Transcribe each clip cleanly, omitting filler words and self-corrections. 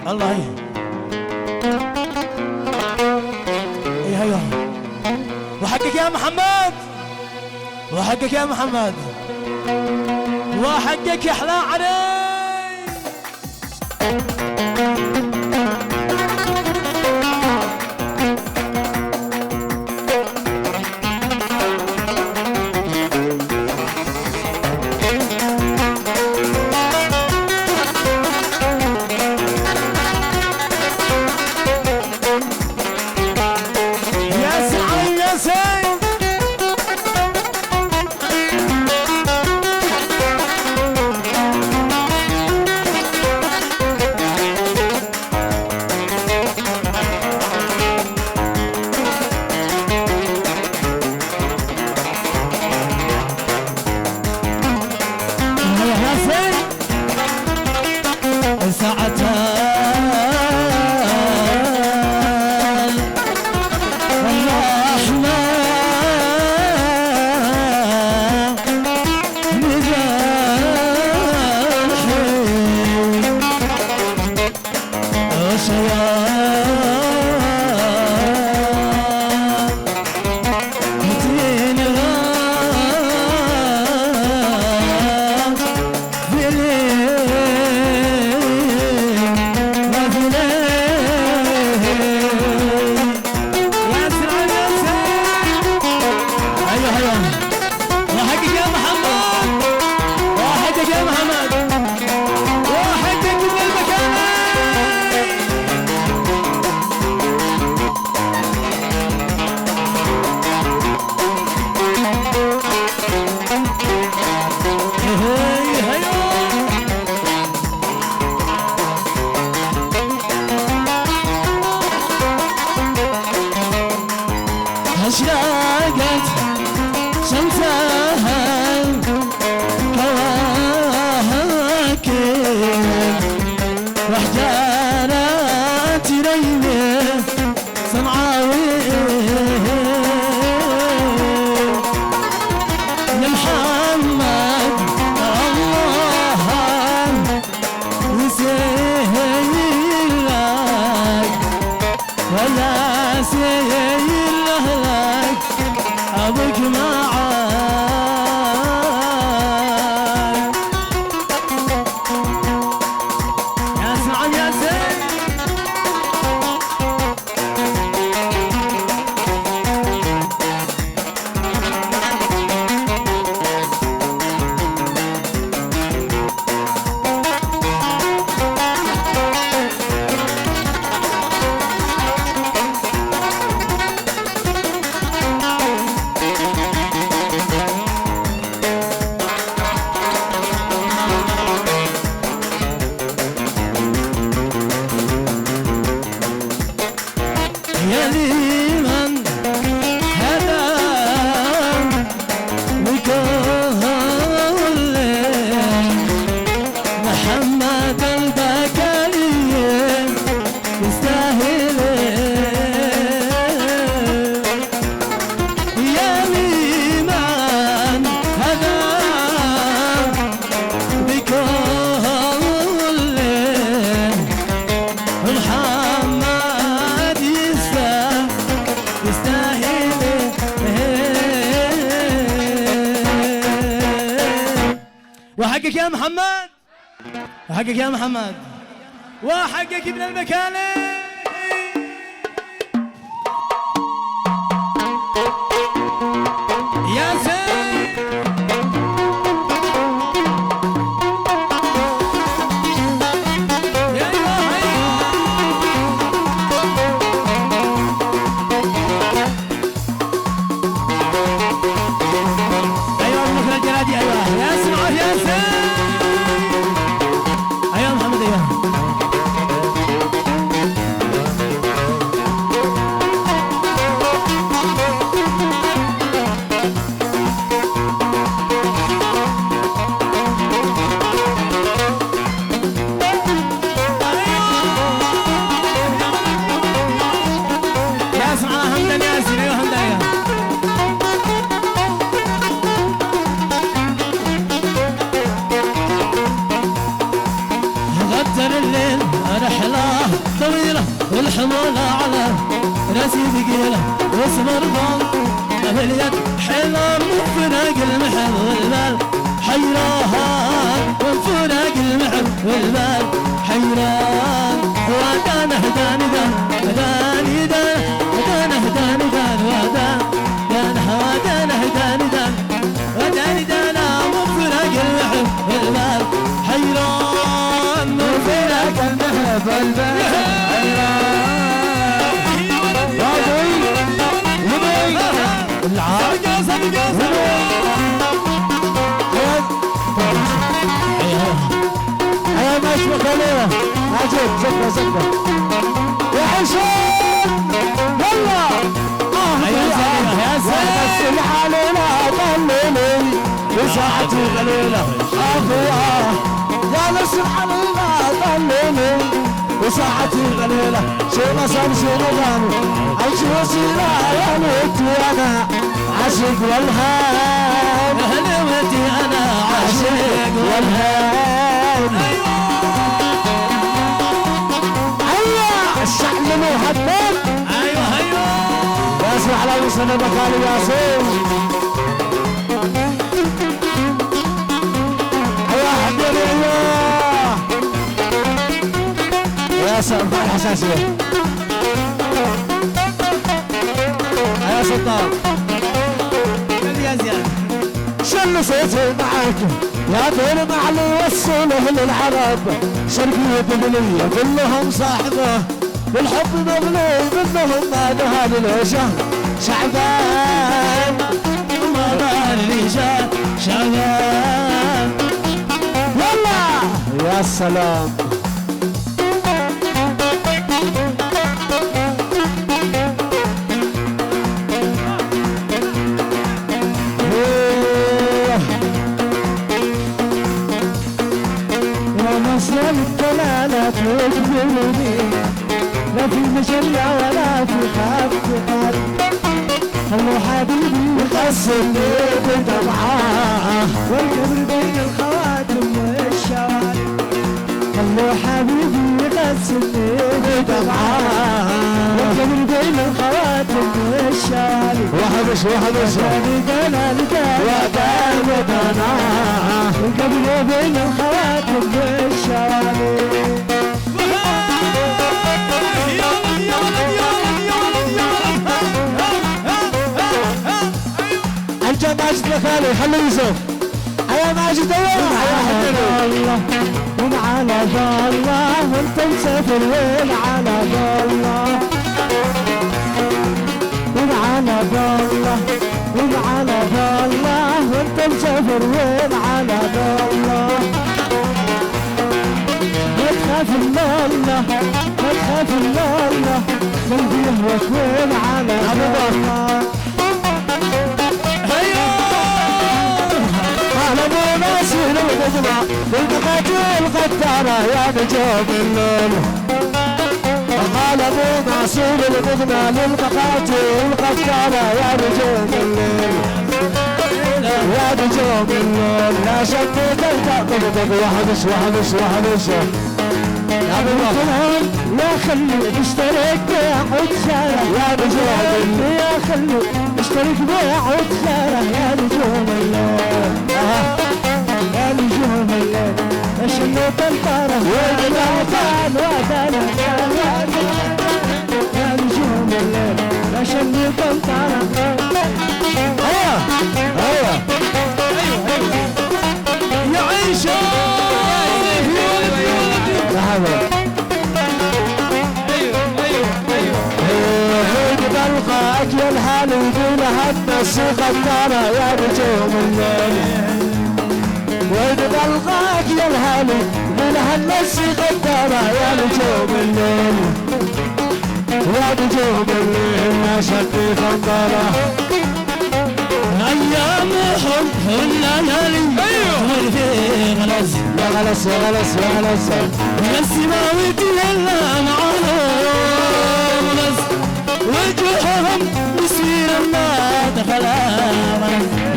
الله ايه ايوه وحقك يا محمد وحقك يا محمد وحقك يا احلى علي اشرقت شمسها كواكب واحجارات ريمه صنعاوي يا محمد الله يسهلك ولا سهلك أبوك معاك يا سعد يا زين يا لمن هدى وكل محمد البكري يستاهل يا لمن هدى بكل محمد يستاهل وحقك يا محمد وحقك يا محمد وحقك ابن المكالي يا زين الليل رحلة طويلة والحمولة على راسي ثقيلة واصبر ضل باليد حلم وفراق المحب والبال حيران وفراق المحب والبال حيران ودانه داني دان داني دان ودانه داني دان ودان دانه ودانه داني دان وداني دانا وفراق المحب والبال حيران وفراق المحب والبال حيران العاقة صدقة يا ماشي خلينا عجيب زقة زقة يا حسين يلا يا زين علينا ضللي وساعتي قليلة أخويا يا نصر علينا ضللي وساعتي قليلة شو نصر شو نظام عيش وسيلة يا نوتي أنا عاشق والهام يا نوتي أنا عاشق والهام أيوة الشعب مهبب أيوة اسمع على وصل مكان ياسين أيوة حبيبي يا سلطان الحساسية يا سلطان يا زياد شنو صوتي معاك يا دور معلي وصله للعرب شرقية بنية كلهم صاحبه بالحب مغلوب منهم ما نهال العشاء شعبان ما نهال العشاء شعبان والله يا سلام لا تجبرني لا في مشرع ولا في خاف خلوا حبيبي يغسلني بدمعاه والقبر بين الخواتم والشوارع خلوا حبيبي يغسلني بدمعاه والقبر بين الخواتم والشوارع وحبش ودانا والقبر بين الخواتم والشوارع انت ماجد مكاني خلي يوسف يا ماجد الله ومعانا بالله وانت مسافر وين على بالله ومعانا بالله ومعانا بالله وانت مسافر وين على بالله ما تخاف الا الله ما تخاف الا الله قلبي يهواك وين على بالله أهلا بناسين ونجمع بالمقاتل قتارة يا نجوم الليل أهلا بناسين ونجمع للمقاتل قتارة يا نجوم الليل يا نجوم الليل لا شك تلتقط وحدش يا بالله لا خلي اشترك بيعود خيره يا نجوم الليل يا خلي اشترك بيعود خيره يا نجوم الليل يا نجوم الليل شنو تنطره ودانا يا نجوم الليل شنو تنطره ايوه يا عيشه يا حبيبي بلقاك يا الهالي يقولها النسيخة ترى يا نجوم الليل وين بلقاك يا الهالي يقولها النسيخة ترى يا نجوم الليل يا نجوم الليل ما شدي خنطرة أيام حب الليالي والفي غلس يا غلس يا غلس يا غلس غلس ما ودي إلا معاهم غلس وجوههم مسير ما دخلا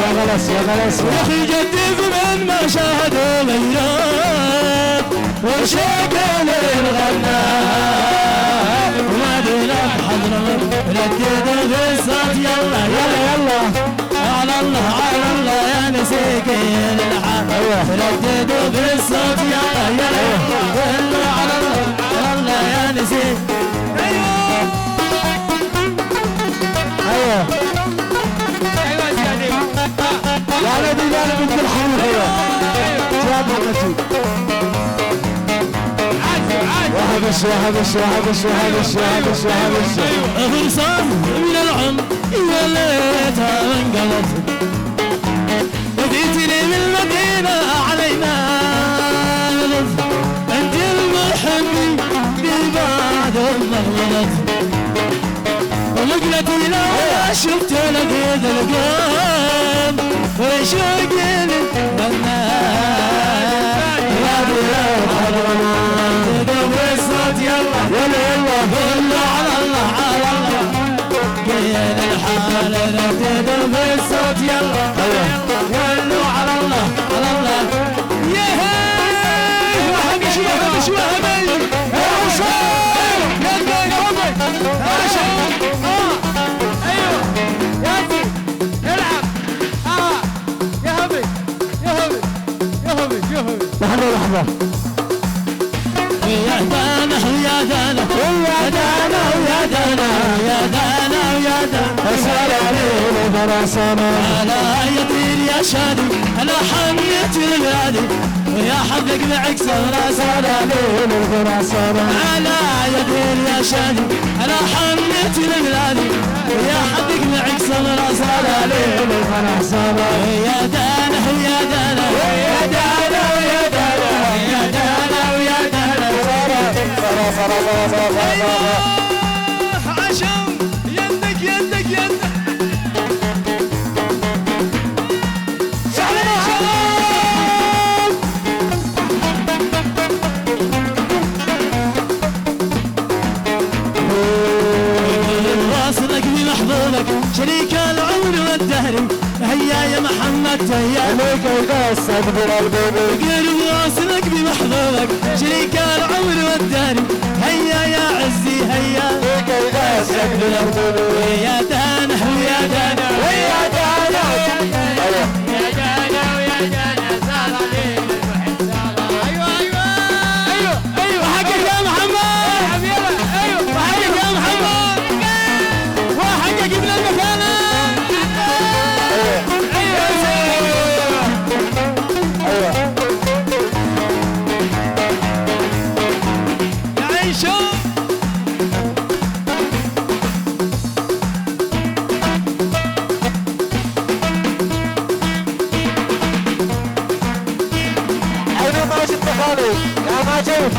يا غلس يا غلس يا أخي جدي من ما شاهدوا غيرك وشكل الغناء ونادينا بحضرموت رددوا بالصوت يلا يلا يلا على الله يا مسكين الحال رددوا بالصوت يلا يلا قولوا على الله يا مسكين ايوه يا نبي يا نبي بنت الحمد ايوه جاب النتيجه وحبش فرصان من العمر يا ليتها انقلت وديتني من المدينة علينا انت المحبي ببعد المغلط ولقلتي لو شفت لقيت القلب وشوقي للنار يا بلاد حضرموت بالصوت يلا يلا قولوا على الله قيل الحال رددوا بالصوت يلا قولوا على الله يا هي وحبش يا حبيبي يا حسين يا دقيق عمري ايوه ياسي العب يا هبي لحظة يا دانا يا دانا يا دانا يا دانا يا دانا يا دانا اسال عليه براسنا على يطير يا شادي على حمية البلادي ويا حظك معك صغرى اسال عليه براسنا على يطير يا شادي على حمية البلادي ويا حظك معك صغرى اسال عليه براسنا يا دانا يا دانا يا دانا يا دانا يا دانا ويا دانا ايوه عشان يدك سلام واصلك بمحبوبك شريك العمر والدهر هيا يا محمد هيا عليك القصة بالقلب قلب واصلك بمحبوبك شريك العمر والدهر هيا يا عزي هيا عليك القصة بالقلب يا دانا ويا دانا ويا دانا يا دانا ويا دانا سال عليك الوحيد سال ايوه حقك يا محمد حبيبي ايوه وحقك يا محمد وحقك ابن المكانه يا ماجد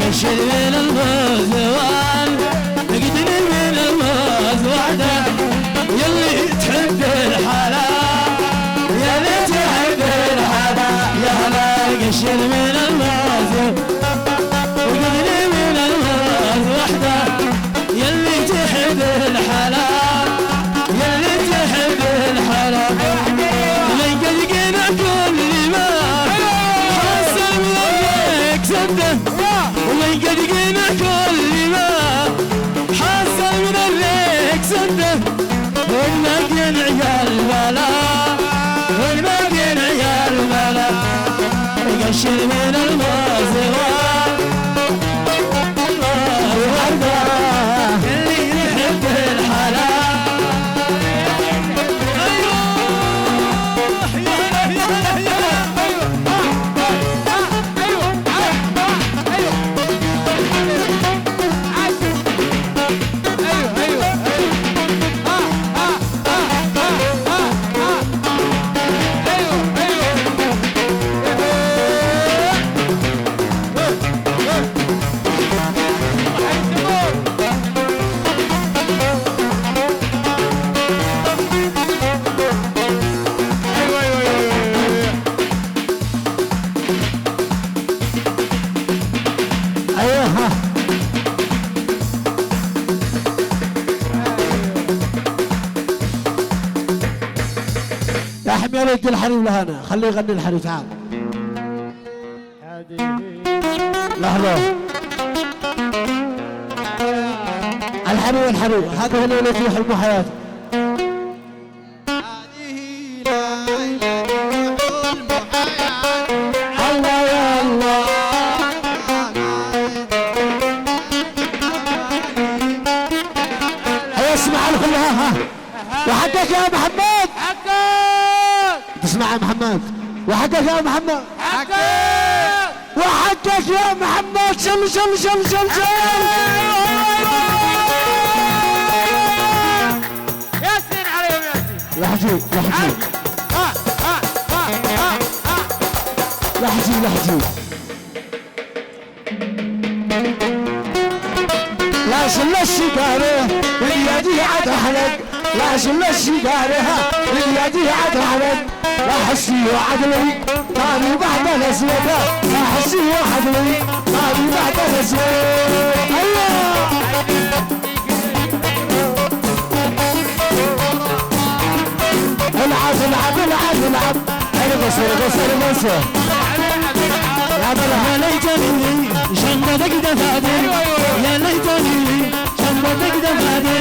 قشر من الموز وان اقدر من الموز وحده يلي تحب الحلال يلي تحب الحلال يا هلا قشر من الموز اقدر من الموز وحده يلي تحب الحلال يلي تحب الحلال من قلقنا كل ما حصل من ذيك سده ومن قدقنا كل ما حصل من الريك سده ونمكن عيال بلا ونمكن عيال بلا قشر من المازوان الله وحده اللي يحب احمي ولد الحريم لهنا خليه يغني الحريم تعال لحظة الحريم هذا هو اللي يحلم حياته الله يا الله اسمع كلها ها وحقك يا محمد حقك تسمع يا محمد وحقك يا محمد حقك وحقك يا محمد شل شل شل شل شل ياسين عليهم ياسين لحجي لا شل الشقاره واليدي عاد حلق لا شل الشقاره واليدي عاد حلق لا حسي وعدلي طاري بعد الاسود لا حسي وعدلي طاري بعد الاسود الله العب انا قصر يا ليتني شنبتك دفادي يا ليتني شنبتك دفادي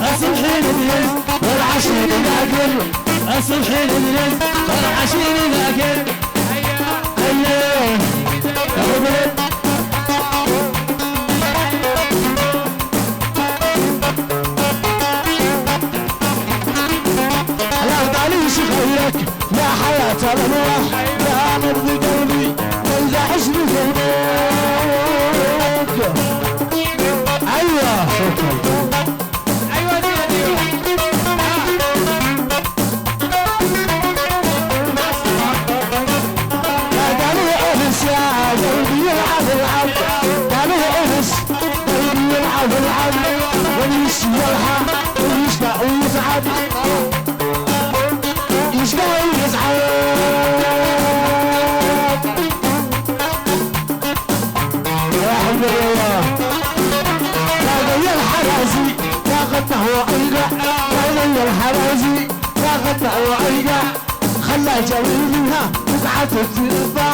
الصبح ندرس والعشير ذاكر الصبح ندرس والعشير ذاكر هيا لا معليش غيرك يا حياة الأرواح يا مرضي قلبي وإذا حزني في الموت أيوة قالوا أنس يا قلبي يلعب العب قالوا أنس قلبي يلعب العب ويمشي يلحق ويشقى ويزعل يشقى ويزعل يا حمد الله يا غي الحرازي يا غطه وعيقع يا غي الحرازي يا غطه وعيقع خلى جميلها وقعت تربع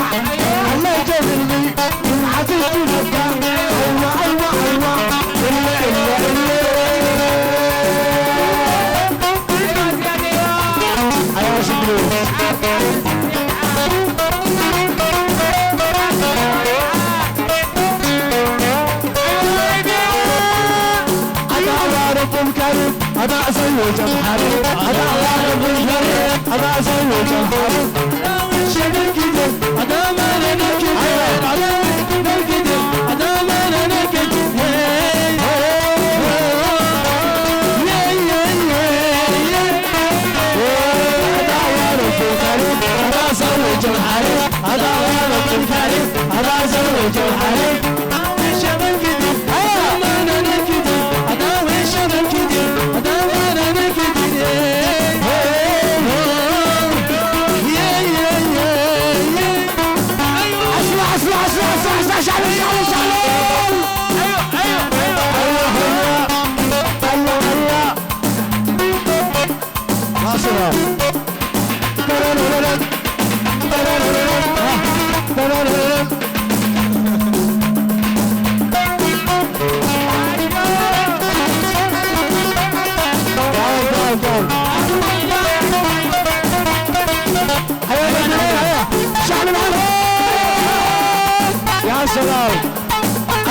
خلى جميلي وقعت تربع ايوه الا ايوه شكرا الكريم أنا أزوج الحريم أنا أعرف الكريم أنا أزوج الحريم شد الكذب أنا ما ننكد أنا ننكد أنا ما ننكد أنا أعرف الكريم أنا أزوج الحريم أنا أعرف الكريم أنا أزوج الحريم شد الكذب أنا ما ننكد أنا وشد الكذب أنا ما ننكد اسمع شعل يا سلام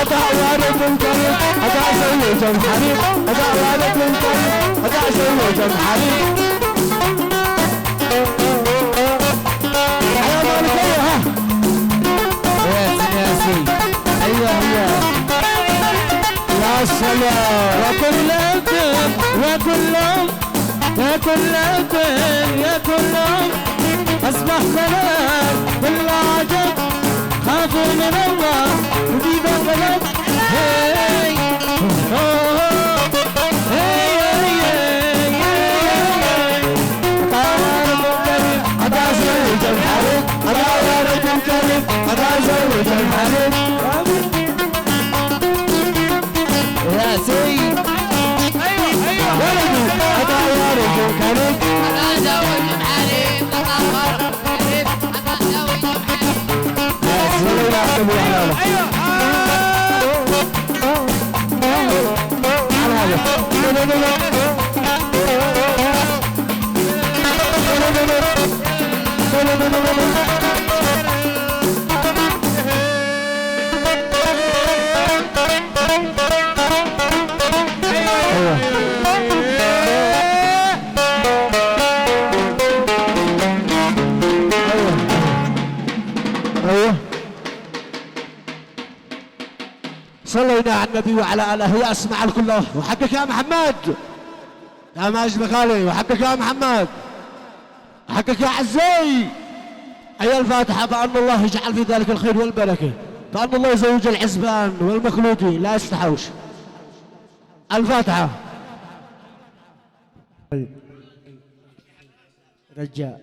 أداء والد الكريم أداء زوج الحبيب أداء والد الكريم أداء زوج الحبيب يا مالكية ها ياسين أيوه هي يا سلام يا كلهم أصبح سلام كل عجب خافوا من الله وجيب القلب هي أدا زوج الحريم أدا والد الكريم أدا زوج الحريم يا سيد أيوه ولدي أدا والد الكريم أدا زوج الحريم النبي وعلى آله. ايوه على ايوه صلينا على النبي وعلى اله يا اسمع الكل وحقك يا محمد يا ماجد بخالي وحقك يا محمد حقك يا عزي. أي الفاتحة بأن الله يجعل في ذلك الخير والبركة، بأن الله يزوج الحزبان والمخلوقين لا يستحوش. الفاتحة. رجاء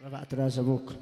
رفعت راس أبوك.